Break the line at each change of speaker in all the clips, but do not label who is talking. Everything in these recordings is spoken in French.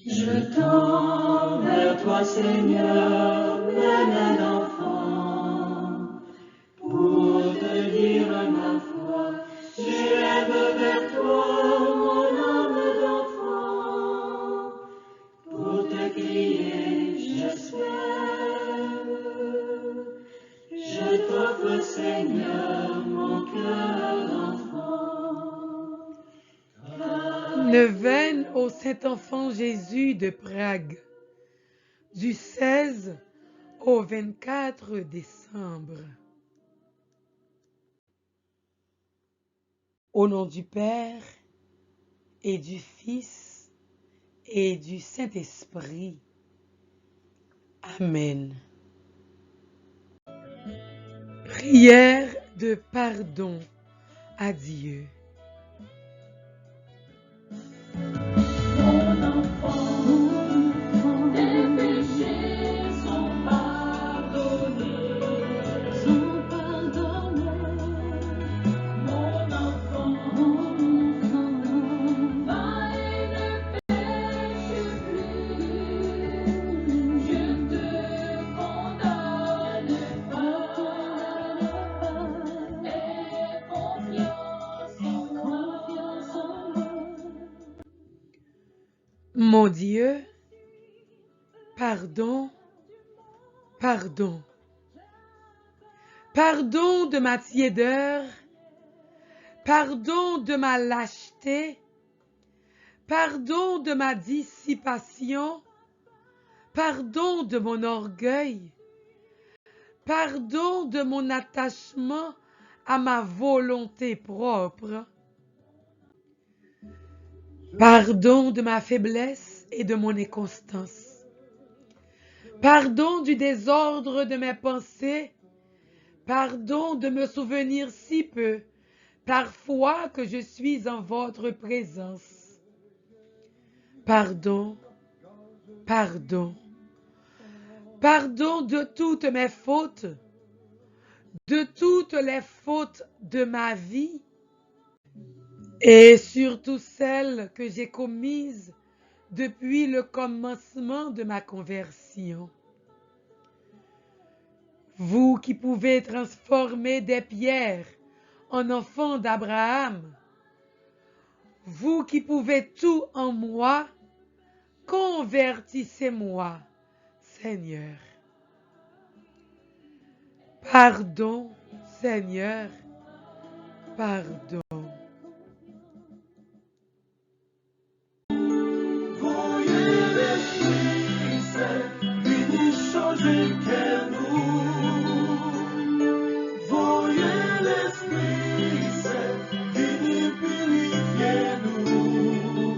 Je tends vers toi, Seigneur, plein d'enfants, pour te dire ma foi. J'élève vers toi mon âme d'enfant, pour te crier, j'espère. Je t'offre, Seigneur, mon cœur d'enfant.
Neuvaine au Saint-Enfant Jésus de Prague, du 16 au 24 décembre. Au nom du Père et du Fils et du Saint-Esprit. Amen. Prière de pardon à Dieu.
Mon enfant, tes péchés sont pardonnés. Mon enfant, va et ne pêche plus. Je te condamne pas. Aie confiance en moi.
Mon Dieu, pardon, pardon. Pardon de ma tiédeur, pardon de ma lâcheté, pardon de ma dissipation, pardon de mon orgueil, pardon de mon attachement à ma volonté propre, pardon de ma faiblesse et de mon inconstance, pardon du désordre de mes pensées, pardon de me souvenir si peu, parfois que je suis en votre présence. Pardon, pardon, pardon de toutes mes fautes, de toutes les fautes de ma vie, et surtout celles que j'ai commises depuis le commencement de ma conversion. Vous qui pouvez transformer des pierres en enfants d'Abraham, vous qui pouvez tout en moi, convertissez-moi, Seigneur. Pardon, Seigneur, pardon.
Voyez l'Esprit Saint, venu changer que nous. Voyez l'Esprit Saint, venu purifier nous.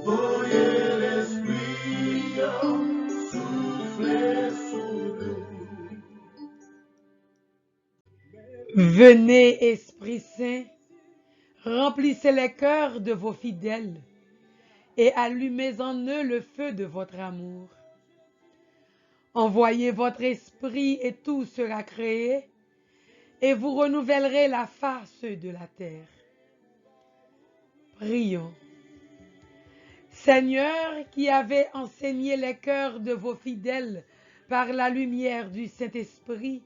Voyez l'Esprit souffler sur nous.
Venez, Esprit Saint, remplissez les cœurs de vos fidèles et allumez en eux le feu de votre amour. Envoyez votre esprit et tout sera créé, et vous renouvellerez la face de la terre. Prions. Seigneur, qui avez enseigné les cœurs de vos fidèles par la lumière du Saint-Esprit,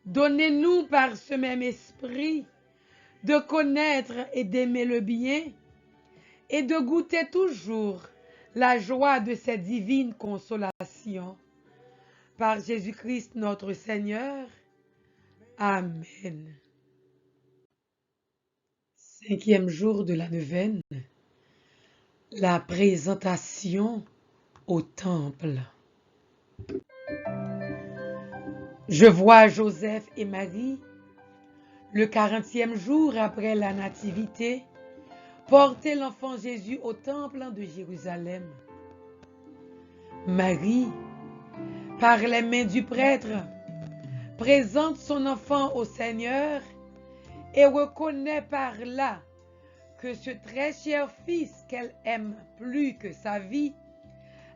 donnez-nous par ce même esprit de connaître et d'aimer le bien et de goûter toujours la joie de ces divines consolations. Par Jésus-Christ notre Seigneur. Amen. 5e jour de la neuvaine, la présentation au temple. Je vois Joseph et Marie, le 40e jour après la nativité, porter l'enfant Jésus au temple de Jérusalem. Marie, par les mains du prêtre, présente son enfant au Seigneur et reconnaît par là que ce très cher fils qu'elle aime plus que sa vie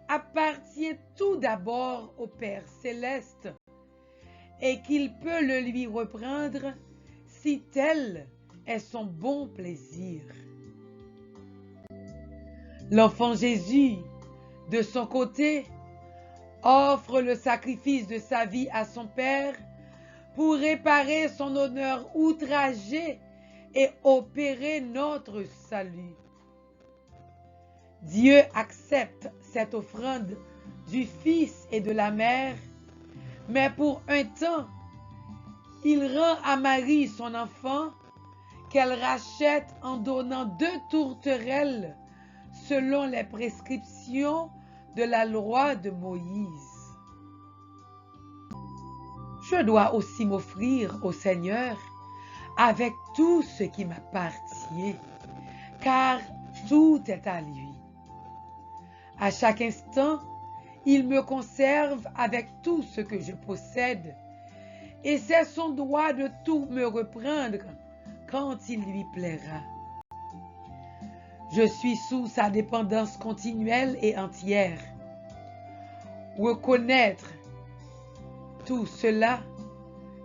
appartient tout d'abord au Père céleste et qu'il peut le lui reprendre si tel est son bon plaisir. L'enfant Jésus, de son côté, offre le sacrifice de sa vie à son Père pour réparer son honneur outragé et opérer notre salut. Dieu accepte cette offrande du Fils et de la Mère, mais pour un temps, il rend à Marie son enfant qu'elle rachète en donnant 2 tourterelles selon les prescriptions de la loi de Moïse. Je dois aussi m'offrir au Seigneur avec tout ce qui m'appartient, car tout est à lui. À chaque instant, il me conserve avec tout ce que je possède, et c'est son droit de tout me reprendre quand il lui plaira. Je suis sous sa dépendance continuelle et entière. Reconnaître tout cela,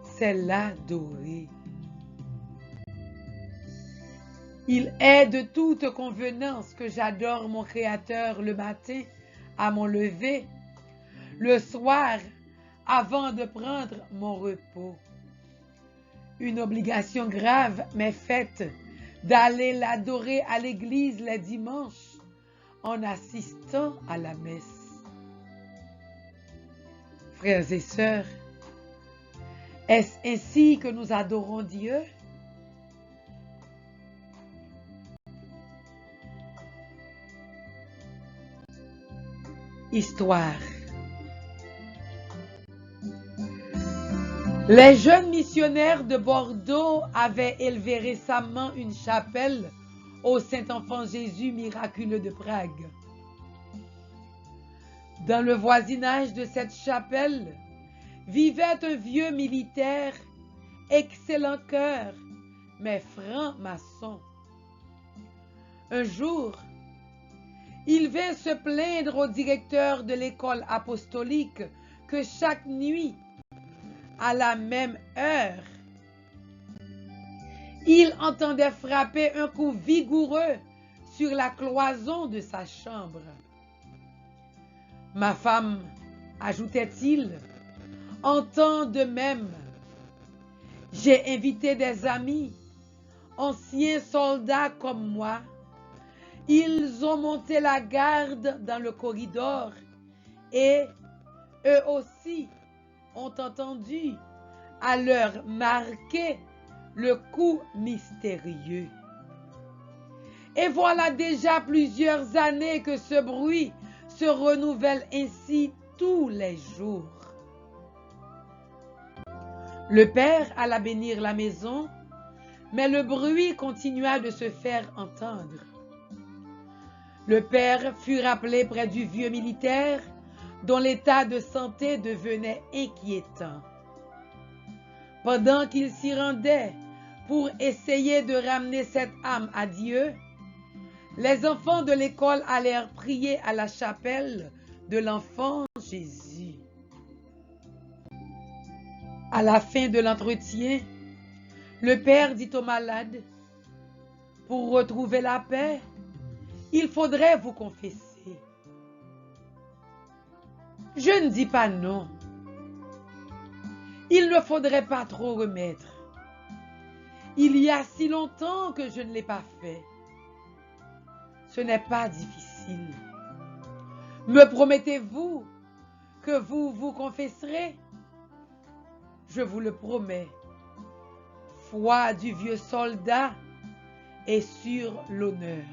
c'est l'adorer. Il est de toute convenance que j'adore mon Créateur le matin à mon lever, le soir avant de prendre mon repos. Une obligation grave m'est faite d'aller l'adorer à l'église les dimanches en assistant à la messe. Frères et sœurs, est-ce ainsi que nous adorons Dieu? Histoire. Les jeunes missionnaires de Bordeaux avaient élevé récemment une chapelle au Saint-Enfant Jésus miraculeux de Prague. Dans le voisinage de cette chapelle vivait un vieux militaire, excellent cœur, mais franc maçon. Un jour, il vint se plaindre au directeur de l'école apostolique que chaque nuit, à la même heure, il entendait frapper un coup vigoureux sur la cloison de sa chambre. Ma femme, ajoutait-il, entend de même. J'ai invité des amis, anciens soldats comme moi. Ils ont monté la garde dans le corridor et eux aussi ont entendu à leur marquer le coup mystérieux. Et voilà déjà plusieurs années que ce bruit se renouvelle ainsi tous les jours. Le père alla bénir la maison, mais le bruit continua de se faire entendre. Le père fut rappelé près du vieux militaire, dont l'état de santé devenait inquiétant. Pendant qu'il s'y rendait pour essayer de ramener cette âme à Dieu, les enfants de l'école allèrent prier à la chapelle de l'enfant Jésus. À la fin de l'entretien, le père dit au malade, « Pour retrouver la paix, il faudrait vous confesser. » Je ne dis pas non. Il ne faudrait pas trop remettre. Il y a si longtemps que je ne l'ai pas fait. Ce n'est pas difficile. Me promettez-vous que vous vous confesserez? Je vous le promets. Foi du vieux soldat et sur l'honneur.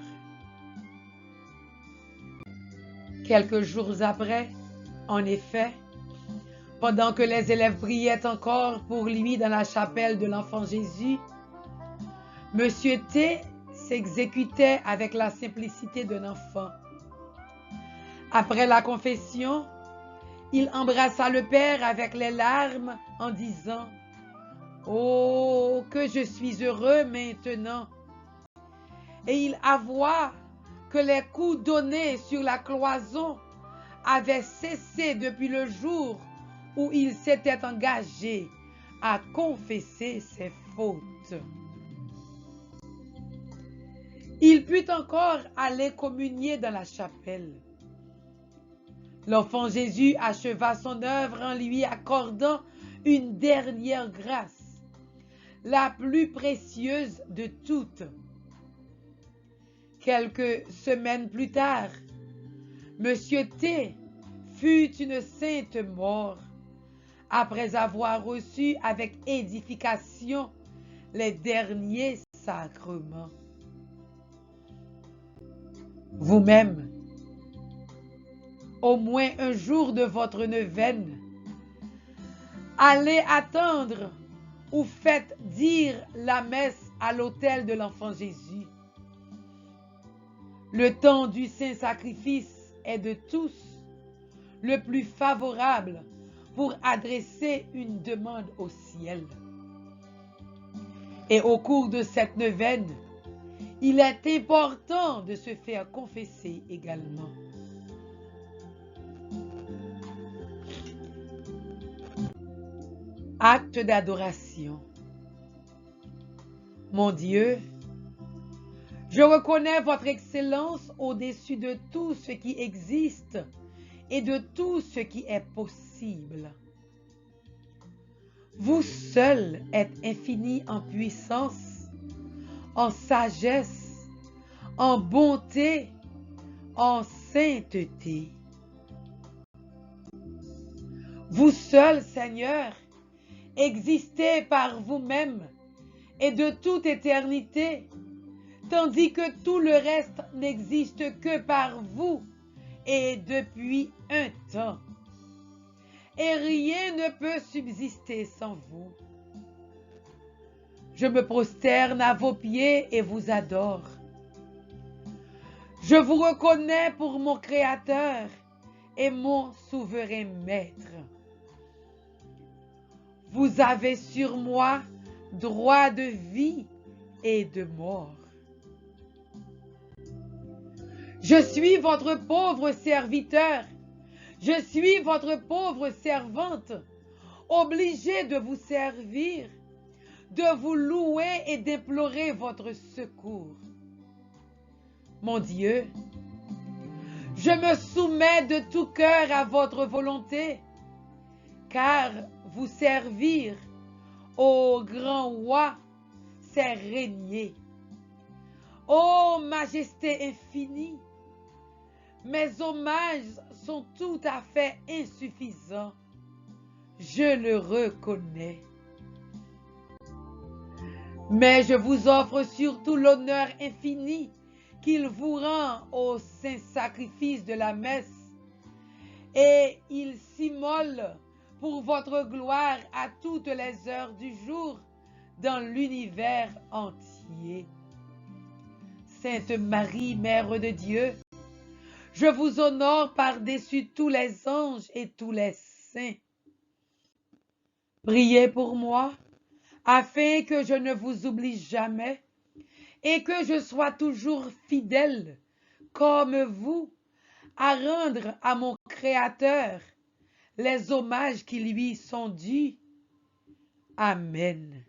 Quelques jours après, en effet, pendant que les élèves priaient encore pour lui dans la chapelle de l'enfant Jésus, Monsieur T s'exécutait avec la simplicité d'un enfant. Après la confession, il embrassa le Père avec les larmes en disant « Oh, que je suis heureux maintenant !» Et il avoua que les coups donnés sur la cloison avaient cessé depuis le jour où il s'était engagé à confesser ses fautes. il put encore aller communier dans la chapelle. L'enfant Jésus acheva son œuvre en lui accordant une dernière grâce, la plus précieuse de toutes. Quelques semaines plus tard, Monsieur T fut une sainte mort, après avoir reçu avec édification les derniers sacrements. Vous-même, au moins un jour de votre neuvaine, allez attendre ou faites dire la messe à l'autel de l'enfant Jésus. Le temps du saint sacrifice est de tous le plus favorable pour adresser une demande au ciel. Et au cours de cette neuvaine, il est important de se faire confesser également. Acte d'adoration. Mon Dieu, je reconnais votre excellence au-dessus de tout ce qui existe et de tout ce qui est possible. Vous seul êtes infini en puissance, en sagesse, en bonté, en sainteté. Vous seul, Seigneur, existez par vous-même et de toute éternité, tandis que tout le reste n'existe que par vous et depuis un temps. Et rien ne peut subsister sans vous. Je me prosterne à vos pieds et vous adore. Je vous reconnais pour mon Créateur et mon souverain Maître. Vous avez sur moi droit de vie et de mort. Je suis votre pauvre serviteur, je suis votre pauvre servante, obligée de vous servir, de vous louer et d'implorer votre secours. Mon Dieu, je me soumets de tout cœur à votre volonté, car vous servir, ô grand roi, c'est régner. Ô majesté infinie, mes hommages sont tout à fait insuffisants. Je le reconnais. Mais je vous offre surtout l'honneur infini qu'il vous rend au saint sacrifice de la messe, et il s'immole pour votre gloire à toutes les heures du jour dans l'univers entier. Sainte Marie, Mère de Dieu, je vous honore par-dessus tous les anges et tous les saints. Priez pour moi, afin que je ne vous oublie jamais et que je sois toujours fidèle, comme vous, à rendre à mon Créateur les hommages qui lui sont dus. Amen.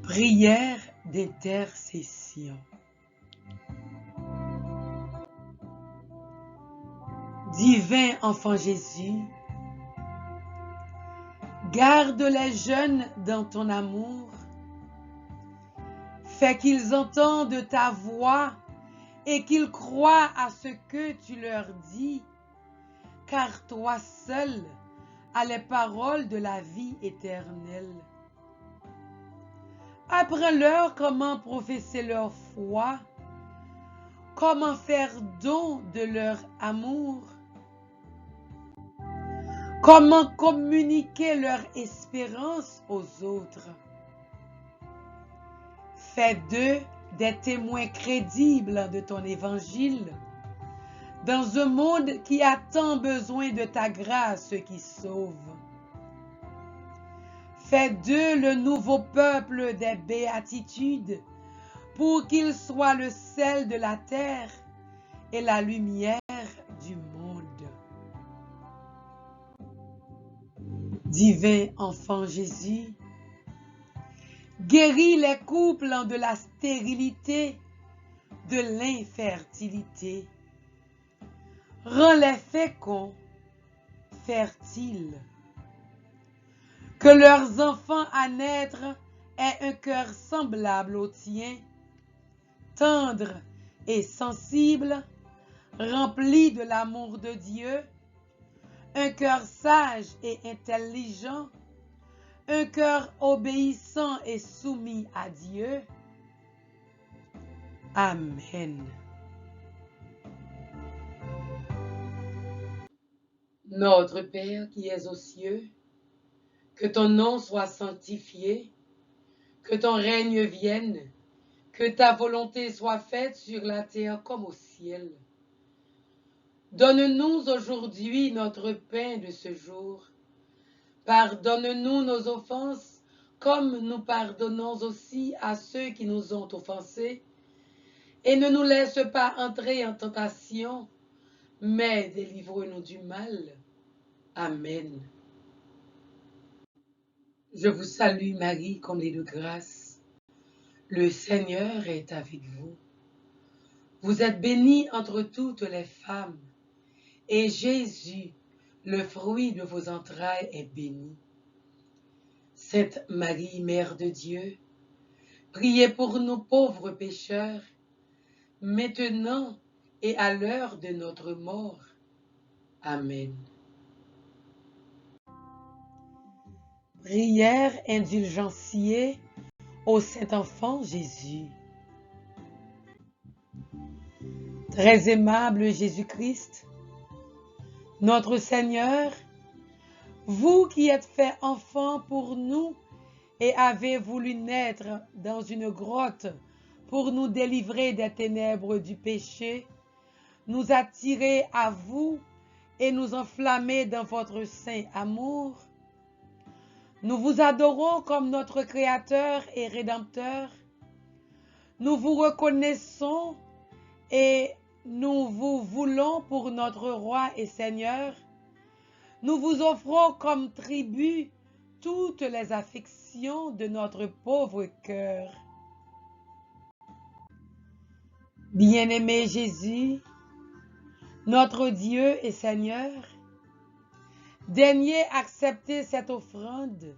Prière d'intercession. Divin enfant Jésus, garde les jeunes dans ton amour, fais qu'ils entendent ta voix et qu'ils croient à ce que tu leur dis, car toi seul as les paroles de la vie éternelle. Apprends-leur comment professer leur foi, comment faire don de leur amour, comment communiquer leur espérance aux autres. Fais d'eux des témoins crédibles de ton évangile, dans un monde qui a tant besoin de ta grâce qui sauve. Fais d'eux le nouveau peuple des béatitudes, pour qu'ils soient le sel de la terre et la lumière du monde. Divin enfant Jésus, Guéris les couples de la stérilité, de l'infertilité. Rends-les féconds, fertiles. Que leurs enfants à naître aient un cœur semblable au tien, tendre et sensible, rempli de l'amour de Dieu, un cœur sage et intelligent, un cœur obéissant et soumis à Dieu. Amen. Notre Père qui es aux cieux, que ton nom soit sanctifié, que ton règne vienne, que ta volonté soit faite sur la terre comme au ciel. Donne-nous aujourd'hui notre pain de ce jour. Pardonne-nous nos offenses, comme nous pardonnons aussi à ceux qui nous ont offensés. Et ne nous laisse pas entrer en tentation, mais délivre-nous du mal. Amen. Je vous salue Marie, comblée de grâce. Le Seigneur est avec vous. Vous êtes bénie entre toutes les femmes, et Jésus, le fruit de vos entrailles, est béni. Sainte Marie, Mère de Dieu, priez pour nous pauvres pécheurs, maintenant et à l'heure de notre mort. Amen. Prière indulgentiae au Saint-Enfant Jésus. Très aimable Jésus-Christ, notre Seigneur, vous qui êtes fait enfant pour nous et avez voulu naître dans une grotte pour nous délivrer des ténèbres du péché, nous attirer à vous et nous enflammer dans votre saint amour, nous vous adorons comme notre Créateur et Rédempteur. Nous vous reconnaissons et nous vous voulons pour notre Roi et Seigneur. Nous vous offrons comme tribut toutes les affections de notre pauvre cœur. Bien-aimé Jésus, notre Dieu et Seigneur, daignez accepter cette offrande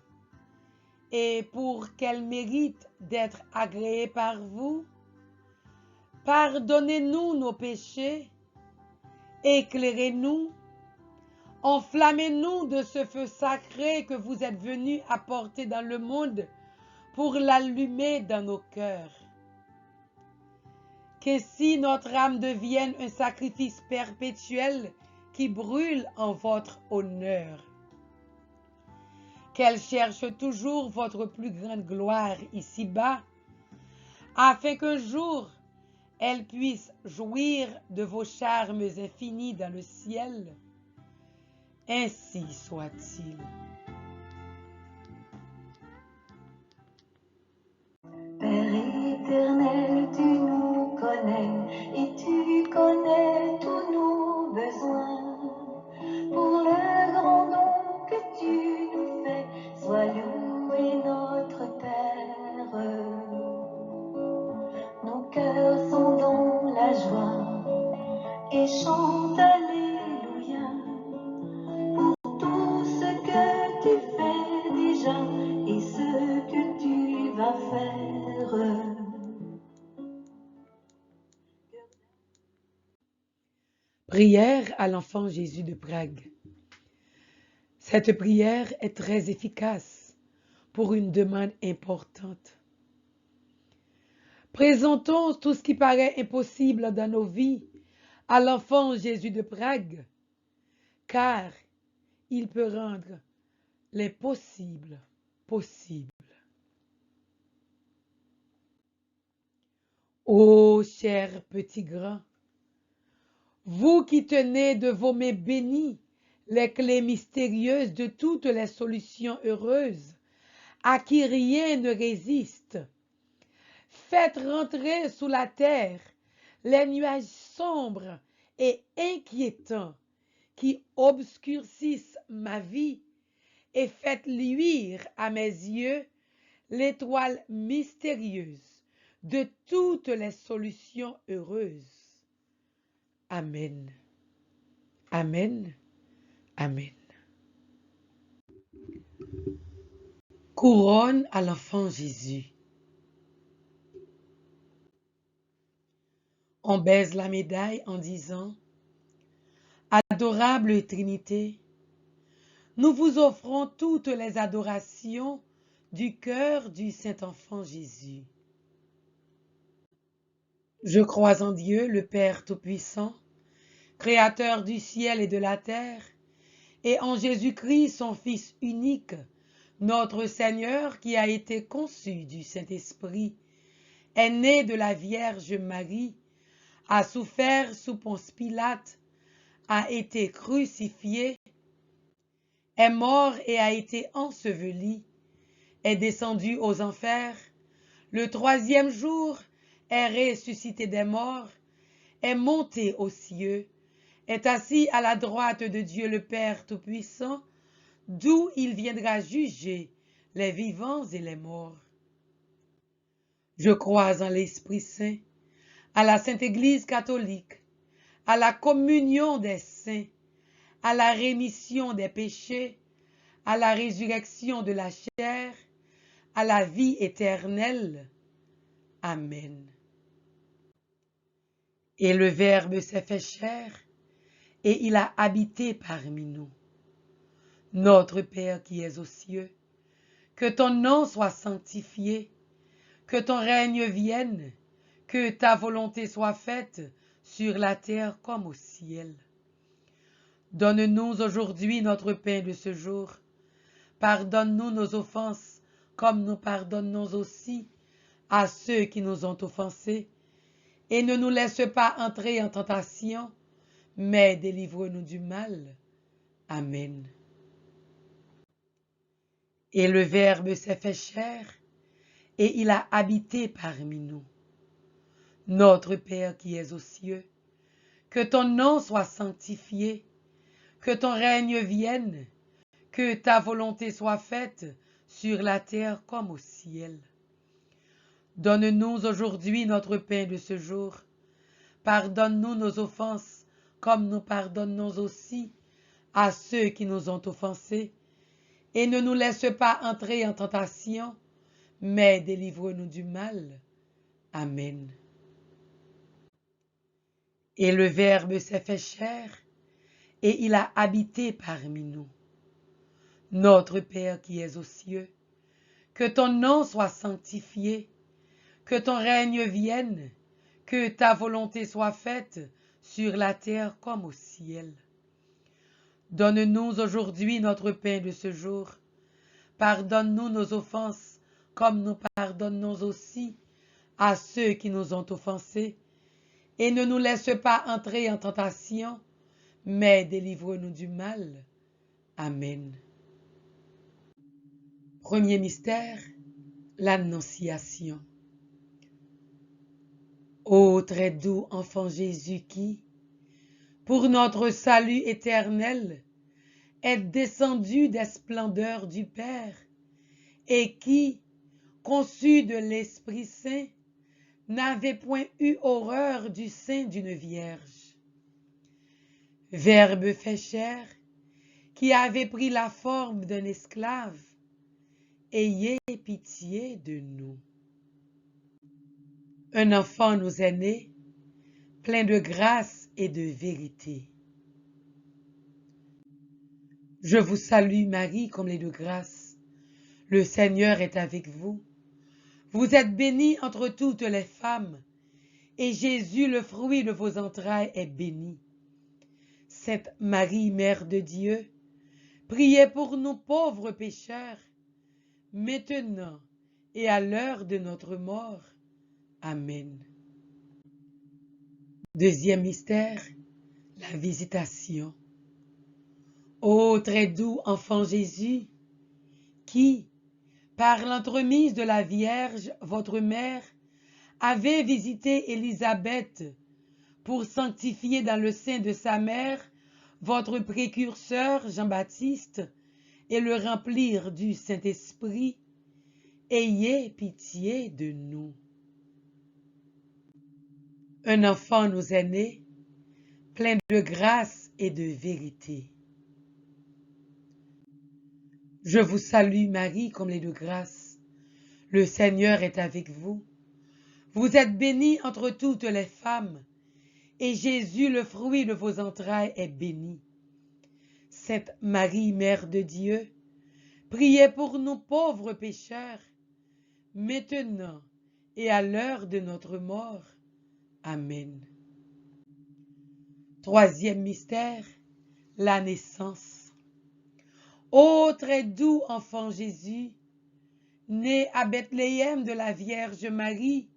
et pour qu'elle mérite d'être agréée par vous, pardonnez-nous nos péchés, éclairez-nous, enflammez-nous de ce feu sacré que vous êtes venu apporter dans le monde pour l'allumer dans nos cœurs. Qu'ainsi notre âme devienne un sacrifice perpétuel qui brûle en votre honneur. Qu'elle cherche toujours votre plus grande gloire ici-bas, afin qu'un jour elle puisse jouir de vos charmes infinis dans le ciel. Ainsi soit-il.
Père éternel, tu nous connais et tu connais tous nos besoins. Pour le grand don que tu nous fais, sois loué notre Père. Nos cœurs sont dans la joie et chantent Alléluia pour tout ce que tu fais déjà et ce que tu vas faire.
Prière à l'enfant Jésus de Prague. Cette prière est très efficace pour une demande importante. Présentons tout ce qui paraît impossible dans nos vies à l'enfant Jésus de Prague, car il peut rendre l'impossible possible. Ô chers petits grands, vous qui tenez de vos mains bénies les clés mystérieuses de toutes les solutions heureuses, à qui rien ne résiste, faites rentrer sous la terre les nuages sombres et inquiétants qui obscurcissent ma vie et faites luire à mes yeux l'étoile mystérieuse de toutes les solutions heureuses. Amen. Amen. Amen. Couronne à l'enfant Jésus. On baise la médaille en disant: Adorable Trinité, nous vous offrons toutes les adorations du cœur du Saint-Enfant Jésus. Je crois en Dieu, le Père Tout-Puissant, Créateur du ciel et de la terre, et en Jésus-Christ, son Fils unique, notre Seigneur, qui a été conçu du Saint-Esprit, est né de la Vierge Marie, a souffert sous Ponce Pilate, a été crucifié, est mort et a été enseveli, est descendu aux enfers, le troisième jour est ressuscité des morts, est monté aux cieux, est assis à la droite de Dieu le Père Tout-Puissant, d'où il viendra juger les vivants et les morts. Je crois en l'Esprit Saint, à la Sainte Église catholique, à la communion des saints, à la rémission des péchés, à la résurrection de la chair, à la vie éternelle. Amen. Et le Verbe s'est fait chair, et il a habité parmi nous. Notre Père qui es aux cieux, que ton nom soit sanctifié, que ton règne vienne, que ta volonté soit faite sur la terre comme au ciel. Donne-nous aujourd'hui notre pain de ce jour. Pardonne-nous nos offenses, comme nous pardonnons aussi à ceux qui nous ont offensés. Et ne nous laisse pas entrer en tentation, mais délivre-nous du mal. Amen. Et le Verbe s'est fait chair, et il a habité parmi nous. Notre Père qui es aux cieux, que ton nom soit sanctifié, que ton règne vienne, que ta volonté soit faite sur la terre comme au ciel. Donne-nous aujourd'hui notre pain de ce jour. Pardonne-nous nos offenses, comme nous pardonnons aussi à ceux qui nous ont offensés. Et ne nous laisse pas entrer en tentation, mais délivre-nous du mal. Amen. Et le Verbe s'est fait chair, et il a habité parmi nous. Notre Père qui es aux cieux, que ton nom soit sanctifié, que ton règne vienne, que ta volonté soit faite sur la terre comme au ciel. Donne-nous aujourd'hui notre pain de ce jour. Pardonne-nous nos offenses, comme nous pardonnons aussi à ceux qui nous ont offensés. Et ne nous laisse pas entrer en tentation, mais délivre-nous du mal. Amen. Premier mystère, l'Annonciation. Ô très doux enfant Jésus qui, pour notre salut éternel, est descendu des splendeurs du Père et qui, conçu de l'Esprit Saint, n'avait point eu horreur du sein d'une vierge. Verbe fait chair, qui avait pris la forme d'un esclave, ayez pitié de nous. Un enfant nous est né, plein de grâce et de vérité. Je vous salue Marie, comblée de grâce. Le Seigneur est avec vous. Vous êtes bénie entre toutes les femmes, et Jésus, le fruit de vos entrailles, est béni. Sainte Marie, Mère de Dieu, priez pour nous pauvres pécheurs, maintenant et à l'heure de notre mort. Amen. Deuxième mystère, la visitation. Ô très doux enfant Jésus, qui, par l'entremise de la Vierge, votre mère, avait visité Élisabeth pour sanctifier dans le sein de sa mère votre précurseur Jean-Baptiste et le remplir du Saint-Esprit, ayez pitié de nous. Un enfant nous est né, plein de grâce et de vérité. Je vous salue Marie, comblée de grâce. Le Seigneur est avec vous. Vous êtes bénie entre toutes les femmes, et Jésus, le fruit de vos entrailles, est béni. Sainte Marie, Mère de Dieu, priez pour nous pauvres pécheurs, maintenant et à l'heure de notre mort. Amen. Troisième mystère, la naissance. Ô très doux enfant Jésus, né à Bethléem de la Vierge Marie,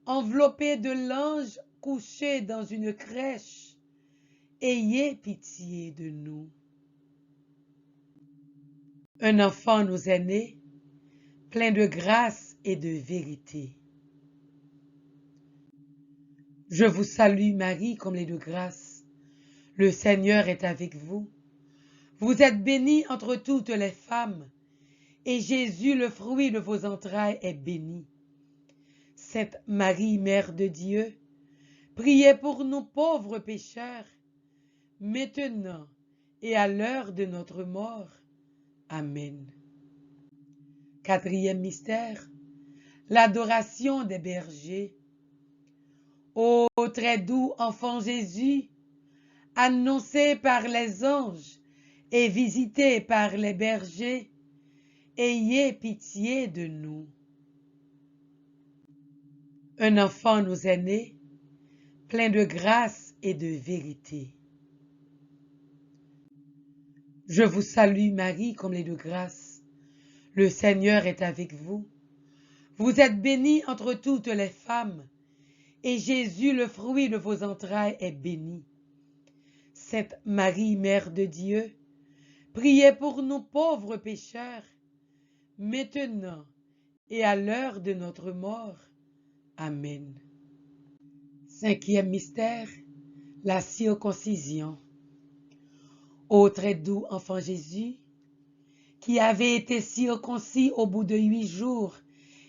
enveloppé de l'ange couché dans une crèche, ayez pitié de nous. Un enfant nous est né, plein de grâce et de vérité. Je vous salue Marie, comblée de grâce. Le Seigneur est avec vous. Vous êtes bénie entre toutes les femmes, et Jésus, le fruit de vos entrailles, est béni. Sainte Marie, Mère de Dieu, priez pour nous pauvres pécheurs, maintenant et à l'heure de notre mort. Amen. Quatrième mystère, l'adoration des bergers. Ô très doux enfant Jésus, annoncé par les anges et visité par les bergers, ayez pitié de nous. Un enfant nous est né, plein de grâce et de vérité. Je vous salue Marie, comblée de grâce. Le Seigneur est avec vous. Vous êtes bénie entre toutes les femmes, et Jésus, le fruit de vos entrailles, est béni. Sainte Marie, Mère de Dieu, priez pour nous pauvres pécheurs, maintenant et à l'heure de notre mort. Amen. Cinquième mystère, la circoncision. Ô très doux enfant Jésus, qui avait été circoncis au bout de 8 jours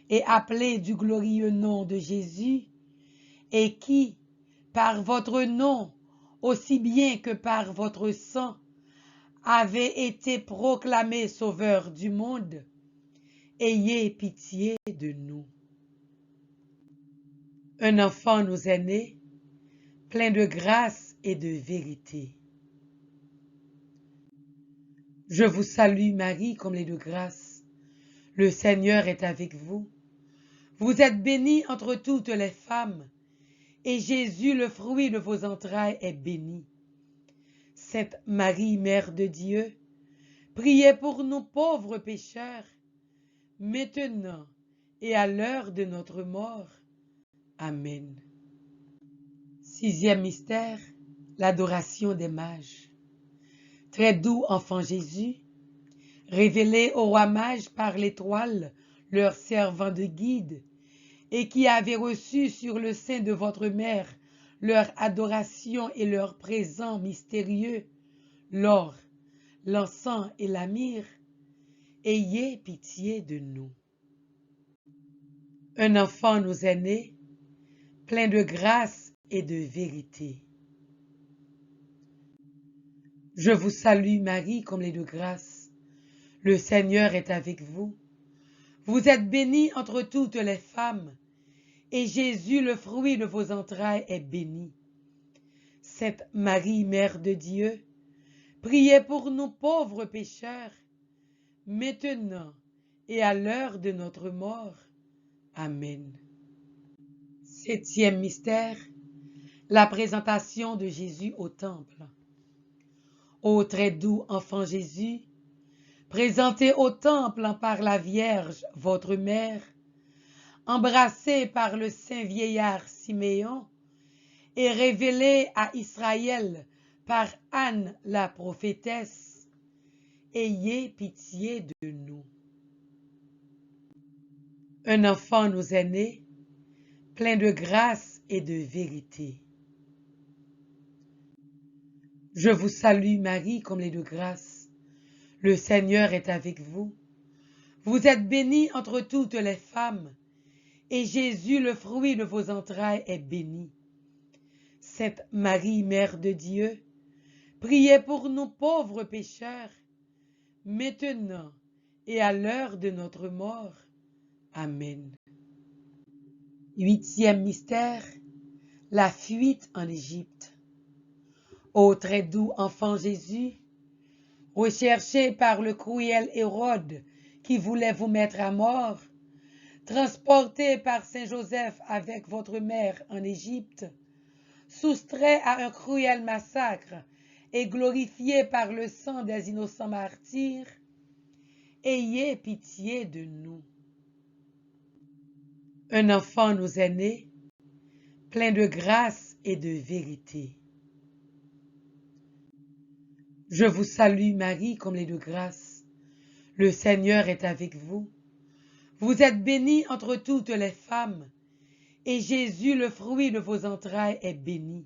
et appelé du glorieux nom de Jésus, et qui, par votre nom, aussi bien que par votre sang, avait été proclamé sauveur du monde, ayez pitié de nous. Un enfant nous est né, plein de grâce et de vérité. Je vous salue Marie, comblée de grâce. Le Seigneur est avec vous. Vous êtes bénie entre toutes les femmes, et Jésus, le fruit de vos entrailles, est béni. Sainte Marie, Mère de Dieu, priez pour nous pauvres pécheurs, maintenant et à l'heure de notre mort. Amen. Sixième mystère, l'adoration des mages. Très doux enfant Jésus, révélé au roi mage par l'étoile, leur servant de guide, et qui avait reçu sur le sein de votre mère leur adoration et leur présent mystérieux, l'or, l'encens et la myrrhe, ayez pitié de nous. Un enfant nous est né, plein de grâce et de vérité. Je vous salue Marie, comblée de grâce. Le Seigneur est avec vous. Vous êtes bénie entre toutes les femmes, et Jésus, le fruit de vos entrailles, est béni. Sainte Marie, Mère de Dieu, priez pour nous pauvres pécheurs, maintenant et à l'heure de notre mort. Amen. Septième mystère, la présentation de Jésus au temple. Ô très doux enfant Jésus, présenté au temple par la Vierge, votre mère, embrassé par le saint vieillard Siméon et révélé à Israël par Anne la prophétesse, ayez pitié de nous. Un enfant nous est né, plein de grâce et de vérité. Je vous salue Marie, comblée de grâce. Le Seigneur est avec vous. Vous êtes bénie entre toutes les femmes, et Jésus, le fruit de vos entrailles, est béni. Sainte Marie, Mère de Dieu, priez pour nous pauvres pécheurs, maintenant et à l'heure de notre mort. Amen. 8e mystère, la fuite en Égypte. Ô très doux enfant Jésus, recherché par le cruel Hérode qui voulait vous mettre à mort, transporté par Saint Joseph avec votre mère en Égypte, soustrait à un cruel massacre et glorifié par le sang des innocents martyrs, ayez pitié de nous. Un enfant nous est né, plein de grâce et de vérité. Je vous salue Marie, comblée de grâce. Le Seigneur est avec vous. Vous êtes bénie entre toutes les femmes, et Jésus, le fruit de vos entrailles, est béni.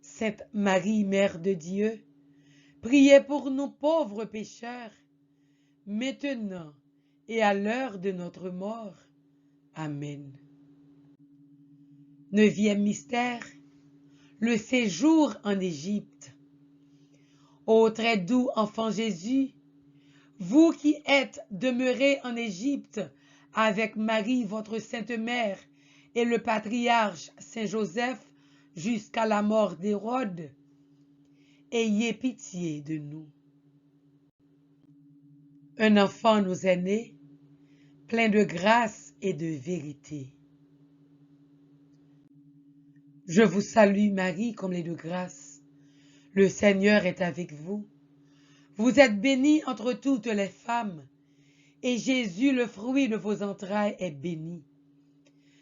Sainte Marie, Mère de Dieu, priez pour nous pauvres pécheurs, maintenant et à l'heure de notre mort. Amen. 9e mystère, le séjour en Égypte. Ô très doux enfant Jésus, vous qui êtes demeuré en Égypte avec Marie, votre sainte mère, et le patriarche Saint Joseph jusqu'à la mort d'Hérode, ayez pitié de nous. Un enfant nous est né, plein de grâce et de vérité. Je vous salue Marie, comblée de grâce. Le Seigneur est avec vous. Vous êtes bénie entre toutes les femmes, et Jésus, le fruit de vos entrailles, est béni.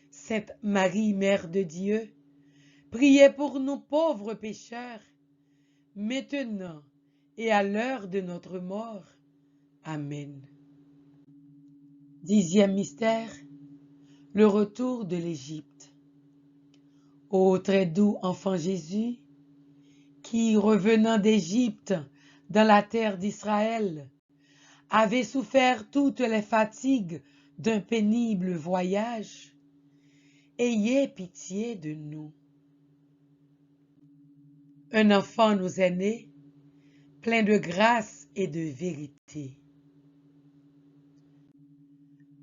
Sainte Marie, Mère de Dieu, priez pour nous pauvres pécheurs, maintenant et à l'heure de notre mort. Amen. 10e mystère, le retour de l'Égypte. Ô très doux enfant Jésus, qui, revenant d'Égypte dans la terre d'Israël, avait souffert toutes les fatigues d'un pénible voyage, ayez pitié de nous. Un enfant nous est né, plein de grâce et de vérité.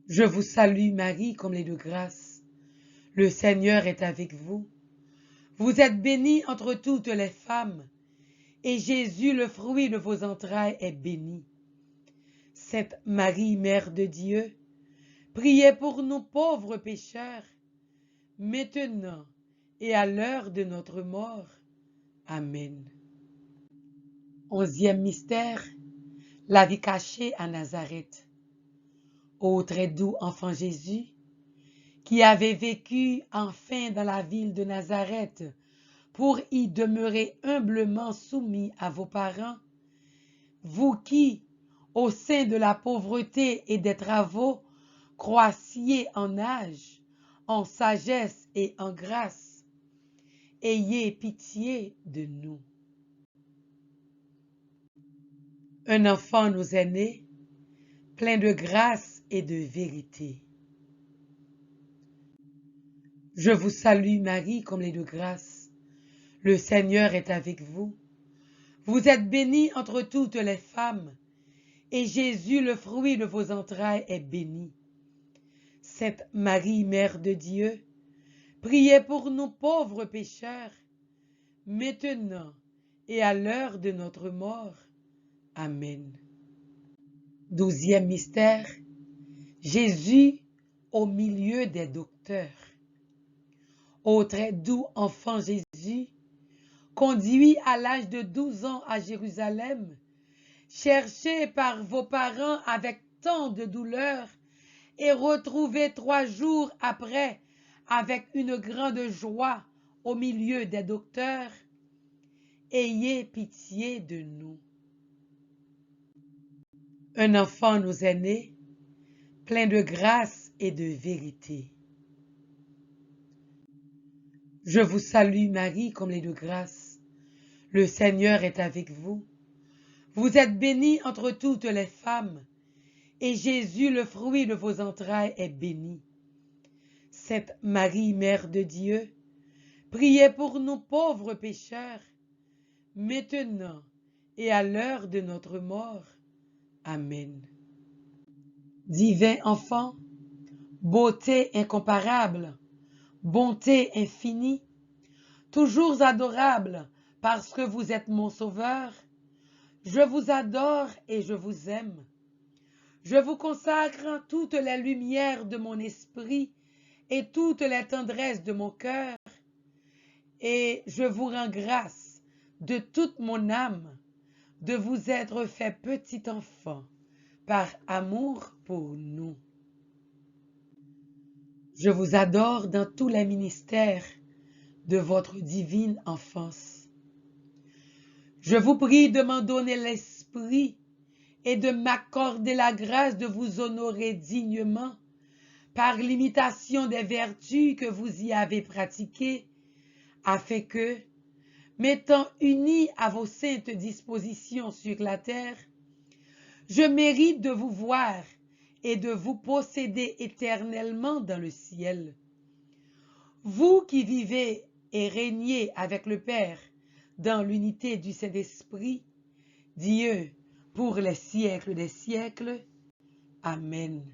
Je vous salue Marie, comblée de grâce. Le Seigneur est avec vous. Vous êtes bénie entre toutes les femmes, et Jésus, le fruit de vos entrailles, est béni. Sainte Marie, Mère de Dieu, priez pour nous pauvres pécheurs, maintenant et à l'heure de notre mort. Amen. 11e mystère, la vie cachée à Nazareth. Ô très doux enfant Jésus, qui avez vécu enfin dans la ville de Nazareth pour y demeurer humblement soumis à vos parents, vous qui, au sein de la pauvreté et des travaux, croissiez en âge, en sagesse et en grâce, ayez pitié de nous. Un enfant nous est né, plein de grâce et de vérité. Je vous salue Marie, comblée de grâce. Le Seigneur est avec vous. Vous êtes bénie entre toutes les femmes, et Jésus, le fruit de vos entrailles, est béni. Sainte Marie, Mère de Dieu, priez pour nous pauvres pécheurs, maintenant et à l'heure de notre mort. Amen. 12e mystère, l'Annonciation. Vous êtes bénie entre toutes les femmes, et Jésus, le fruit de vos entrailles, est béni. Sainte Marie, Mère de Dieu, priez pour nous pauvres pécheurs, maintenant et à l'heure de notre mort. Amen. 12e mystère, Jésus au milieu des docteurs. Ô très doux enfant Jésus, conduit à l'âge de 12 ans à Jérusalem, cherché par vos parents avec tant de douleur et retrouvé 3 jours après avec une grande joie au milieu des docteurs, ayez pitié de nous. Un enfant nous est né, plein de grâce et de vérité. Je vous salue Marie, comblée de grâce. Le Seigneur est avec vous. Vous êtes bénie entre toutes les femmes, et Jésus, le fruit de vos entrailles, est béni. Sainte Marie, Mère de Dieu, priez pour nous pauvres pécheurs, maintenant et à l'heure de notre mort. Amen. Divin enfant, beauté incomparable, bonté infinie, toujours adorable parce que vous êtes mon sauveur, je vous adore et je vous aime. Je vous consacre toutes les lumières de mon esprit et toutes les tendresses de mon cœur, et je vous rends grâce de toute mon âme de vous être fait petit enfant par amour pour nous. Je vous adore dans tous les ministères de votre divine enfance. Je vous prie de m'en donner l'esprit et de m'accorder la grâce de vous honorer dignement par l'imitation des vertus que vous y avez pratiquées, afin que, m'étant uni à vos saintes dispositions sur la terre, je mérite de vous voir et de vous posséder éternellement dans le ciel. Vous qui vivez et régnez avec le Père dans l'unité du Saint-Esprit, Dieu, pour les siècles des siècles. Amen.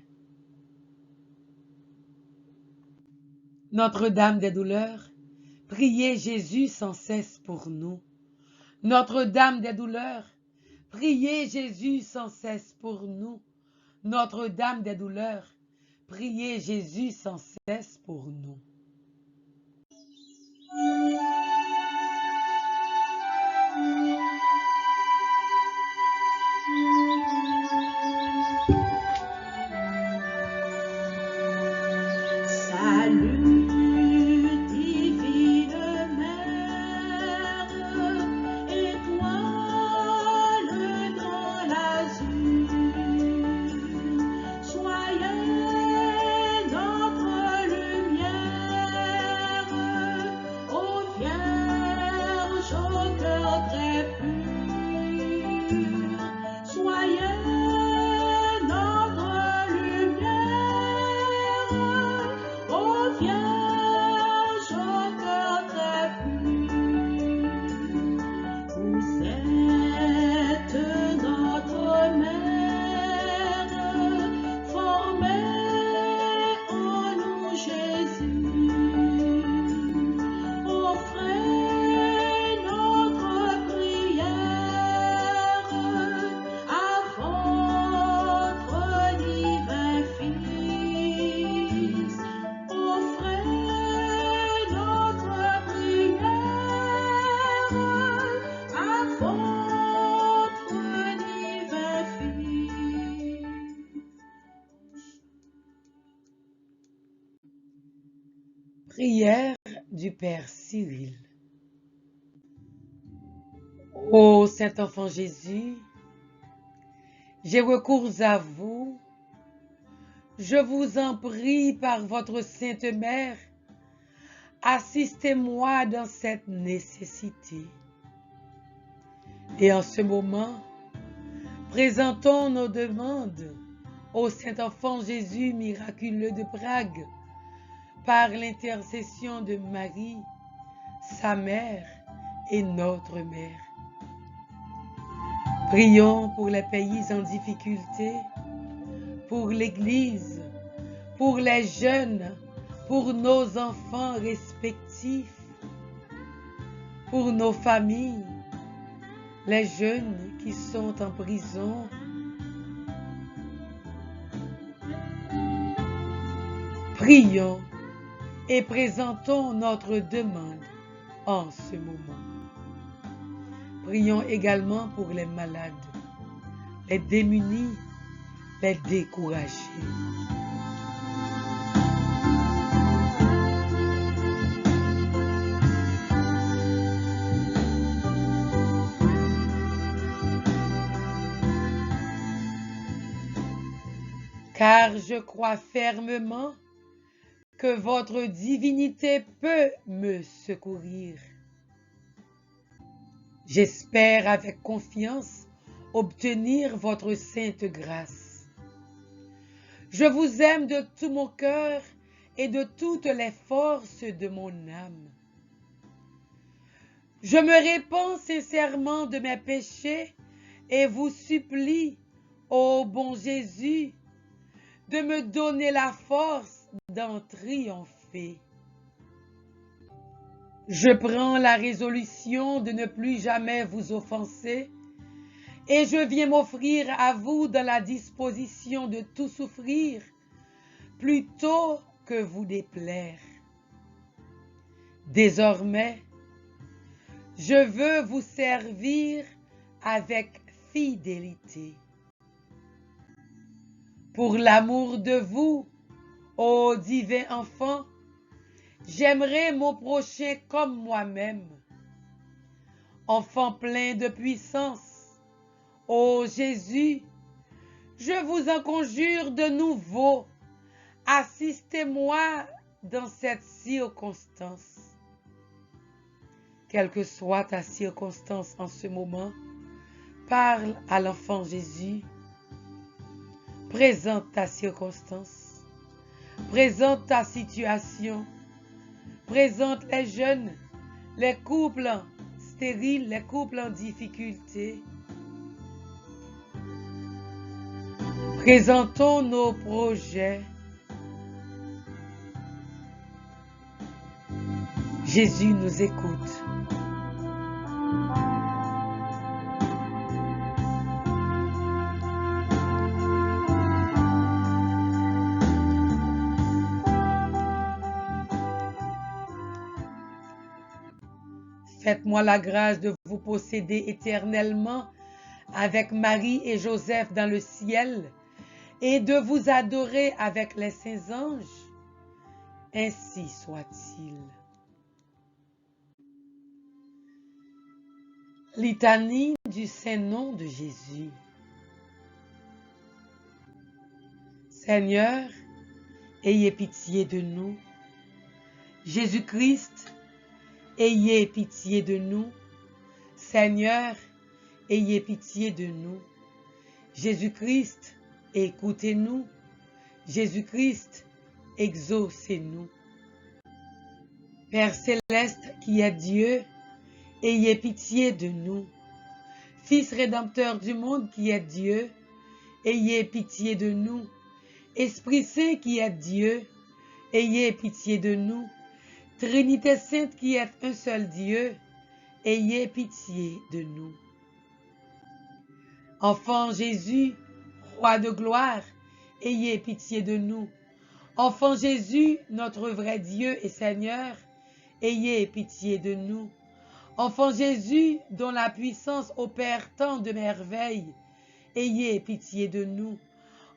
Notre-Dame des douleurs, priez Jésus sans cesse pour nous. Notre-Dame des douleurs, priez Jésus sans cesse pour nous. Notre-Dame des douleurs, priez Jésus sans cesse pour nous.
Salut, divine mère, étoile dans l'azur, soyez notre lumière, ô Vierge au cœur très pur, soyez notre lumière, ô Vierge au cœur très pur. Vous êtes notre mère, formez en nous Jésus. Offrez notre prière à votre divin Fils. Offrez notre prière à votre divin Fils.
Prière du Père Cyril. Ô Saint-Enfant Jésus, j'ai recours à vous. Je vous en prie par votre Sainte Mère, assistez-moi dans cette nécessité. Et en ce moment, présentons nos demandes au Saint-Enfant Jésus miraculeux de Prague, par l'intercession de Marie, sa mère et notre mère. Prions pour les pays en difficulté, pour l'Église, pour les jeunes, pour nos enfants respectifs, pour nos familles, les jeunes qui sont en prison. Prions et présentons notre demande en ce moment. Prions également pour les malades, les démunis, les découragés. Car je crois fermement que votre divinité peut me secourir. J'espère avec confiance obtenir votre sainte grâce. Je vous aime de tout mon cœur et de toutes les forces de mon âme. Je me répands sincèrement de mes péchés et vous supplie, ô bon Jésus, de me donner la force d'en triompher. Je prends la résolution de ne plus jamais vous offenser et je viens m'offrir à vous dans la disposition de tout souffrir plutôt que vous déplaire. Désormais, je veux vous servir avec fidélité. Pour l'amour de vous, ô divin enfant, j'aimerais mon prochain comme moi-même. Enfant plein de puissance, ô Jésus, je vous en conjure de nouveau, assistez-moi dans cette circonstance. Quelle que soit ta circonstance en ce moment, parle à l'enfant Jésus. Présente ta circonstance, présente ta situation, présente les jeunes, les couples stériles, les couples en difficulté. Présentons nos projets. Jésus nous écoute. Faites-moi la grâce de vous posséder éternellement avec Marie et Joseph dans le ciel et de vous adorer avec les saints anges. Ainsi soit-il. Litanie du Saint-Nom de Jésus. Seigneur, ayez pitié de nous. Jésus-Christ, ayez pitié de nous. Seigneur, ayez pitié de nous. Jésus-Christ, écoutez-nous. Jésus-Christ, exaucez-nous. Père céleste qui est Dieu, ayez pitié de nous. Fils rédempteur du monde qui est Dieu, ayez pitié de nous. Esprit Saint qui est Dieu, ayez pitié de nous. Trinité Sainte qui est un seul Dieu, ayez pitié de nous. Enfant Jésus, Roi de gloire, ayez pitié de nous. Enfant Jésus, notre vrai Dieu et Seigneur, ayez pitié de nous. Enfant Jésus, dont la puissance opère tant de merveilles, ayez pitié de nous.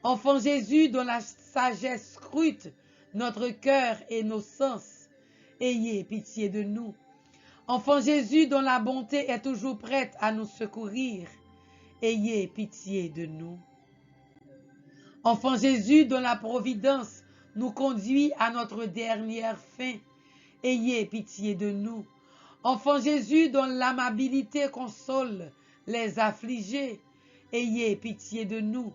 Enfant Jésus, dont la sagesse scrute notre cœur et nos sens, ayez pitié de nous. Enfant Jésus, dont la bonté est toujours prête à nous secourir, ayez pitié de nous. Enfant Jésus, dont la providence nous conduit à notre dernière fin, ayez pitié de nous. Enfant Jésus, dont l'amabilité console les affligés, ayez pitié de nous.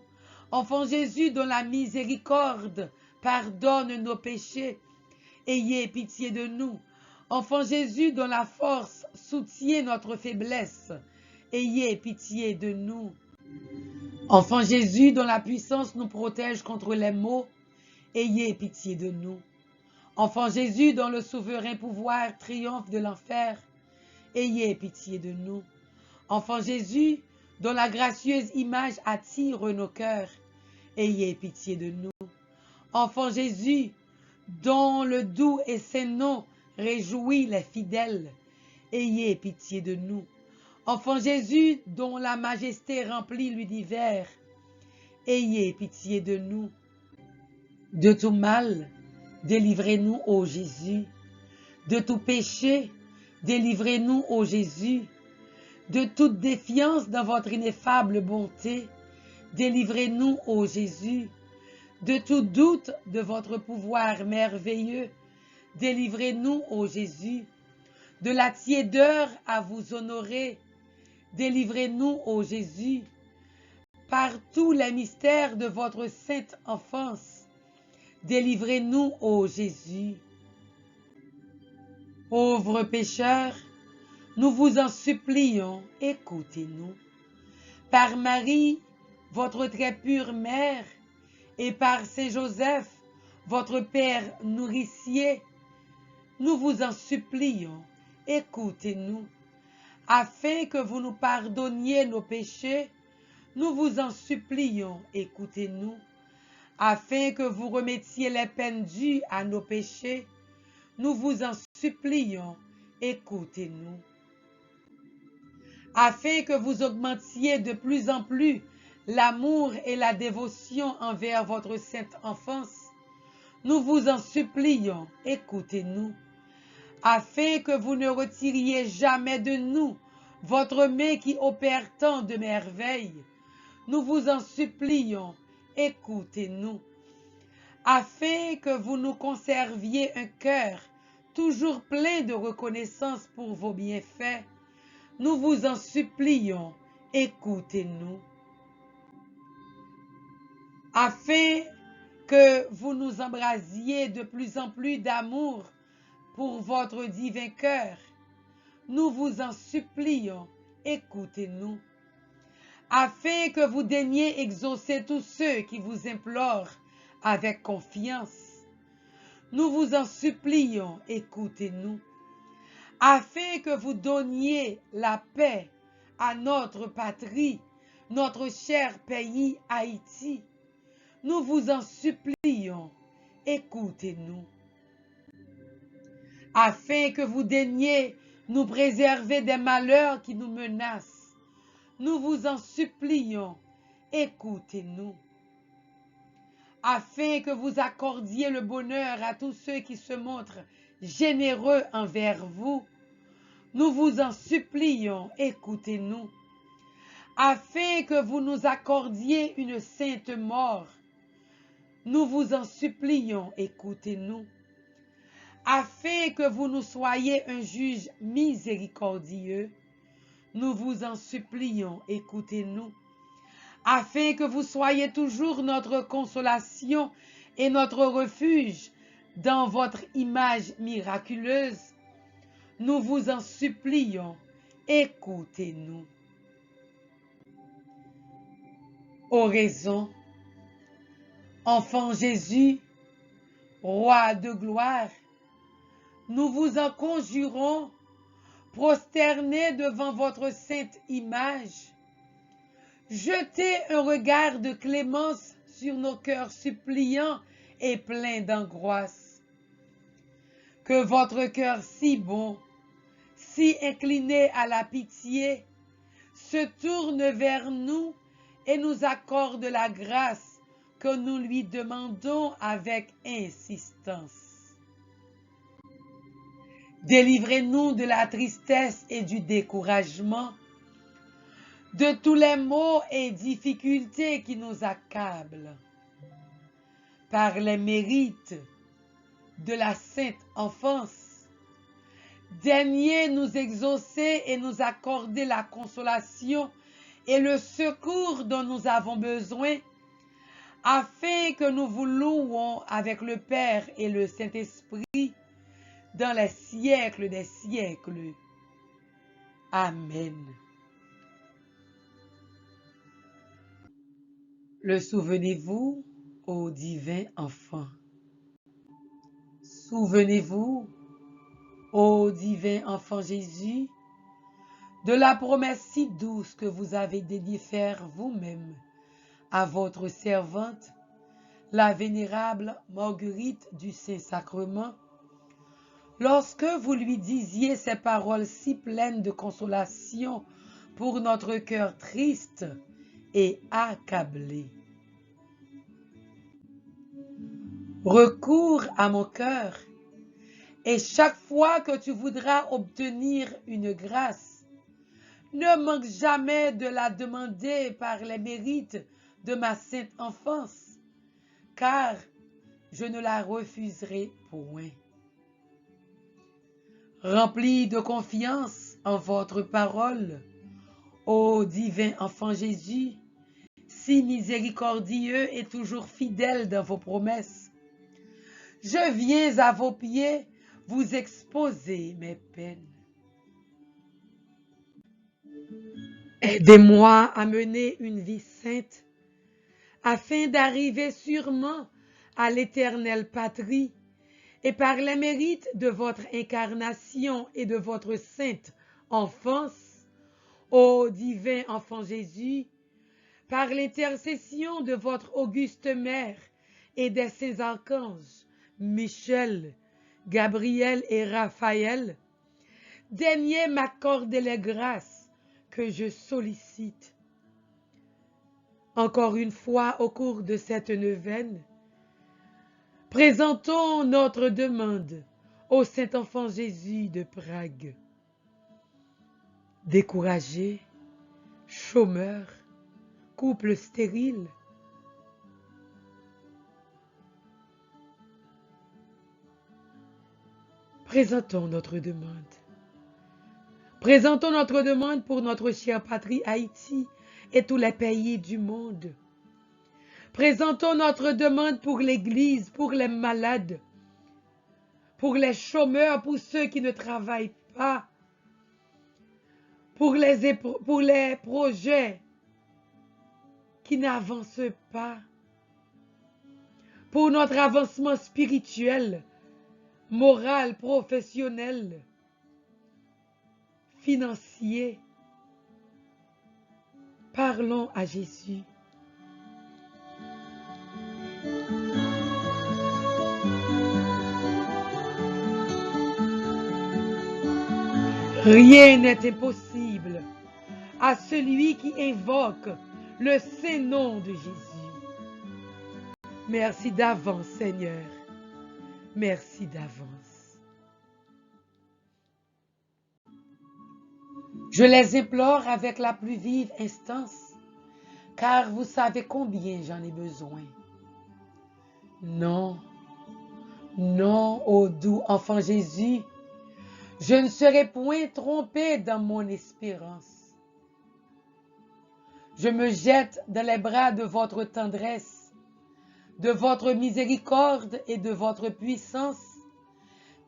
Enfant Jésus, dont la miséricorde pardonne nos péchés, ayez pitié de nous. Enfant Jésus, dont la force soutient notre faiblesse, ayez pitié de nous. Enfant Jésus, dont la puissance nous protège contre les maux, ayez pitié de nous. Enfant Jésus, dont le souverain pouvoir triomphe de l'enfer, ayez pitié de nous. Enfant Jésus, dont la gracieuse image attire nos cœurs, ayez pitié de nous. Enfant Jésus, dont le doux et saint nom réjouit les fidèles, ayez pitié de nous. Enfant Jésus, dont la majesté remplit l'univers, ayez pitié de nous. De tout mal, délivrez-nous, ô Jésus. De tout péché, délivrez-nous, ô Jésus. De toute défiance dans votre ineffable bonté, délivrez-nous, ô Jésus. De tout doute de votre pouvoir merveilleux, délivrez-nous, ô Jésus. De la tiédeur à vous honorer, délivrez-nous, ô Jésus. par tous les mystères de votre sainte enfance. Délivrez-nous, ô Jésus. Pauvres pécheurs, nous vous en supplions, écoutez-nous. Par Marie, votre très pure mère, et par Saint Joseph, votre Père nourricier, nous vous en supplions, écoutez-nous. Afin que vous nous pardonniez nos péchés, nous vous en supplions, écoutez-nous. Afin que vous remettiez les peines dues à nos péchés, nous vous en supplions, écoutez-nous. Afin que vous augmentiez de plus en plus l'amour et la dévotion envers votre sainte enfance, nous vous en supplions, écoutez-nous. Afin que vous ne retiriez jamais de nous votre main qui opère tant de merveilles, nous vous en supplions, écoutez-nous. Afin que vous nous conserviez un cœur toujours plein de reconnaissance pour vos bienfaits, nous vous en supplions, écoutez-nous. Afin que vous nous embrasiez de plus en plus d'amour pour votre divin cœur, nous vous en supplions, écoutez-nous. Afin que vous daigniez exaucer tous ceux qui vous implorent avec confiance, nous vous en supplions, écoutez-nous. Afin que vous donniez la paix à notre patrie, notre cher pays Haïti, nous vous en supplions, écoutez-nous. Afin que vous daigniez nous préserver des malheurs qui nous menacent, nous vous en supplions, écoutez-nous. Afin que vous accordiez le bonheur à tous ceux qui se montrent généreux envers vous, nous vous en supplions, écoutez-nous. Afin que vous nous accordiez une sainte mort, nous vous en supplions, écoutez-nous. Afin que vous nous soyez un juge miséricordieux, nous vous en supplions, écoutez-nous. Afin que vous soyez toujours notre consolation et notre refuge dans votre image miraculeuse, nous vous en supplions, écoutez-nous. Oraison. Enfant Jésus, Roi de gloire, nous vous en conjurons, prosternés devant votre sainte image, jetez un regard de clémence sur nos cœurs suppliants et pleins d'angoisse. Que votre cœur si bon, si incliné à la pitié, se tourne vers nous et nous accorde la grâce que nous lui demandons avec insistance. Délivrez-nous de la tristesse et du découragement, de tous les maux et difficultés qui nous accablent. Par les mérites de la sainte enfance, daignez nous exaucer et nous accorder la consolation et le secours dont nous avons besoin, afin que nous vous louons avec le Père et le Saint-Esprit dans les siècles des siècles. Amen. Le souvenez-vous, ô divin enfant. Souvenez-vous, ô divin enfant Jésus, de la promesse si douce que vous avez daigné faire vous-même à votre servante, la vénérable Marguerite du Saint-Sacrement, lorsque vous lui disiez ces paroles si pleines de consolation pour notre cœur triste et accablé. Recours à mon cœur, et chaque fois que tu voudras obtenir une grâce, ne manque jamais de la demander par les mérites de ma sainte enfance, car je ne la refuserai point. Rempli de confiance en votre parole, ô divin enfant Jésus, si miséricordieux et toujours fidèle dans vos promesses. Je viens à vos pieds vous exposer mes peines. Aidez-moi à mener une vie sainte, afin d'arriver sûrement à l'éternelle patrie, et par les mérites de votre incarnation et de votre sainte enfance, ô divin enfant Jésus, par l'intercession de votre auguste mère et des saints archanges, Michel, Gabriel et Raphaël, daignez m'accorder les grâces que je sollicite. Encore une fois, au cours de cette neuvaine, présentons notre demande au Saint-Enfant Jésus de Prague. Découragés, chômeurs, couple stérile, présentons notre demande. Présentons notre demande pour notre chère patrie Haïti et tous les pays du monde. Présentons notre demande pour l'Église, pour les malades, pour les chômeurs, pour ceux qui ne travaillent pas, pour les projets qui n'avancent pas, pour notre avancement spirituel, moral, professionnel, financier. Parlons à Jésus. Rien n'est impossible à celui qui invoque le saint nom de Jésus. Merci d'avance, Seigneur. Merci d'avance. Je les implore avec la plus vive instance, car vous savez combien j'en ai besoin. Non, non, ô doux enfant Jésus, je ne serai point trompé dans mon espérance. Je me jette dans les bras de votre tendresse, de votre miséricorde et de votre puissance,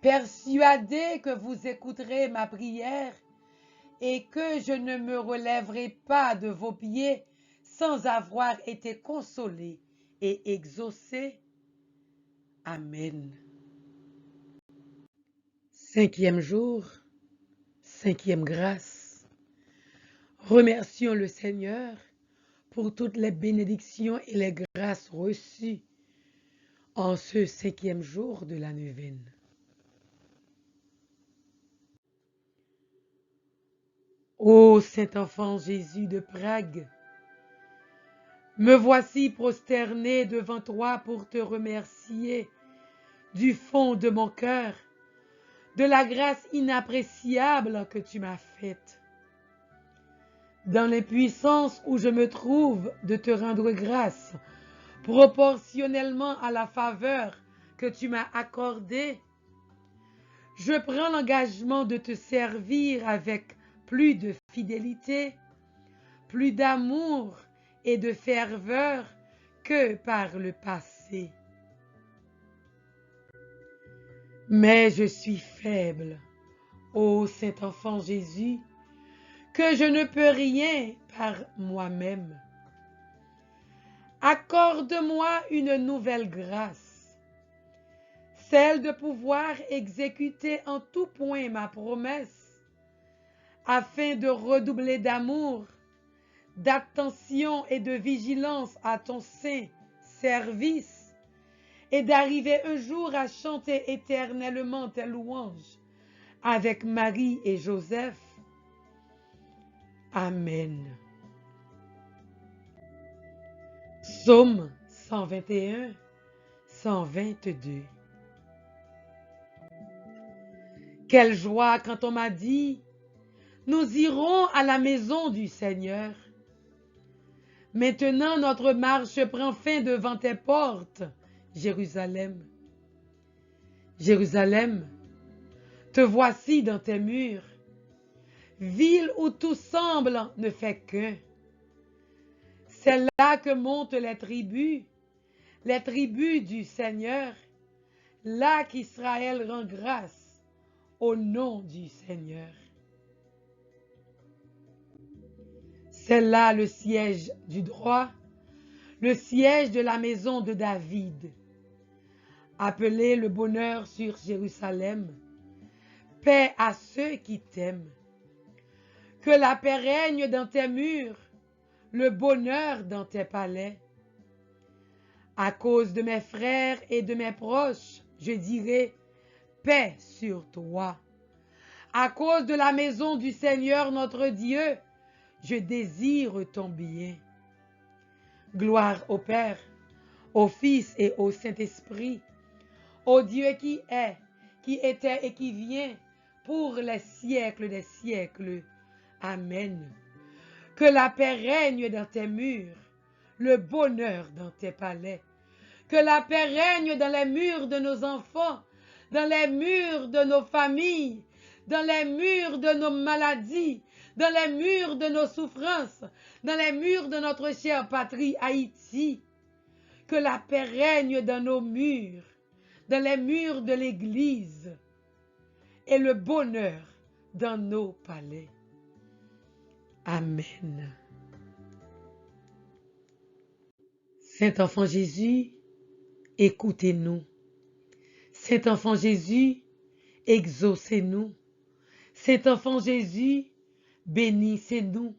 persuadé que vous écouterez ma prière et que je ne me relèverai pas de vos pieds sans avoir été consolé et exaucé. Amen. 5e jour, 5e grâce. Remercions le Seigneur pour toutes les bénédictions et les grâces reçues en ce 5e jour de la neuvaine. Ô Saint-Enfant Jésus de Prague, me voici prosterné devant toi pour te remercier du fond de mon cœur de la grâce inappréciable que tu m'as faite. Dans les puissances où je me trouve de te rendre grâce, proportionnellement à la faveur que tu m'as accordée, je prends l'engagement de te servir avec plus de fidélité, plus d'amour et de ferveur que par le passé. Mais je suis faible, ô Saint-Enfant Jésus, que je ne peux rien par moi-même. Accorde-moi une nouvelle grâce, celle de pouvoir exécuter en tout point ma promesse, afin de redoubler d'amour, d'attention et de vigilance à ton saint service, et d'arriver un jour à chanter éternellement tes louanges avec Marie et Joseph. Amen. Psaume 121, 122. Quelle joie quand on m'a dit, nous irons à la maison du Seigneur. Maintenant notre marche prend fin devant tes portes, Jérusalem. Jérusalem, te voici dans tes murs, ville où tout semble ne fait qu'un. C'est là que montent les tribus du Seigneur, là qu'Israël rend grâce au nom du Seigneur. C'est là le siège du droit, le siège de la maison de David. Appelez le bonheur sur Jérusalem, paix à ceux qui t'aiment. Que la paix règne dans tes murs, le bonheur dans tes palais. À cause de mes frères et de mes proches, je dirai paix sur toi. À cause de la maison du Seigneur notre Dieu, je désire ton bien. Gloire au Père, au Fils et au Saint-Esprit, au Dieu qui est, qui était et qui vient, pour les siècles des siècles. Amen. Que la paix règne dans tes murs, le bonheur dans tes palais. Que la paix règne dans les murs de nos enfants, dans les murs de nos familles, dans les murs de nos maladies, dans les murs de nos souffrances, dans les murs de notre chère patrie Haïti. Que la paix règne dans nos murs, dans les murs de l'Église, et le bonheur dans nos palais. Amen. Saint-Enfant Jésus, écoutez-nous. Saint-Enfant Jésus, exaucez-nous. Saint-Enfant Jésus, bénissez-nous.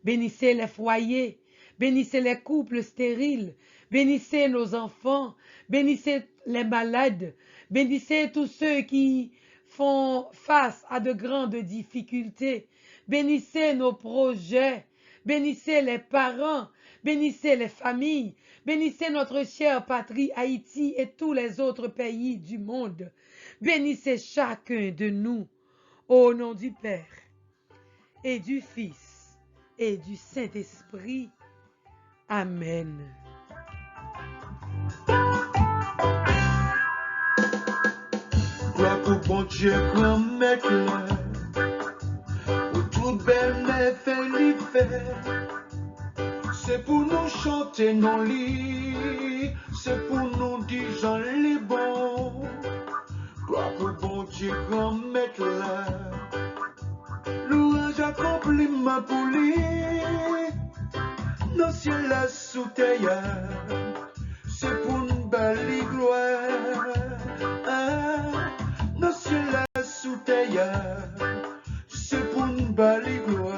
Bénissez les foyers, bénissez les couples stériles, bénissez nos enfants, bénissez les malades, bénissez tous ceux qui font face à de grandes difficultés, bénissez nos projets, bénissez les parents, bénissez les familles, bénissez notre chère patrie Haïti et tous les autres pays du monde. Bénissez chacun de nous, au nom du Père et du Fils et du Saint-Esprit. Amen.
Gloire au bon Dieu, grand maître, pour tout bénéfice lui fait. C'est pour nous chanter nos lits, c'est pour nous dire Jean les bons. Gloire au bon Dieu, grand maître, louange accomplissement pour lui. Dans ciel là sous terre, c'est pour nous bali gloire. Dans ciel là sous terre, c'est pour nous bali gloire.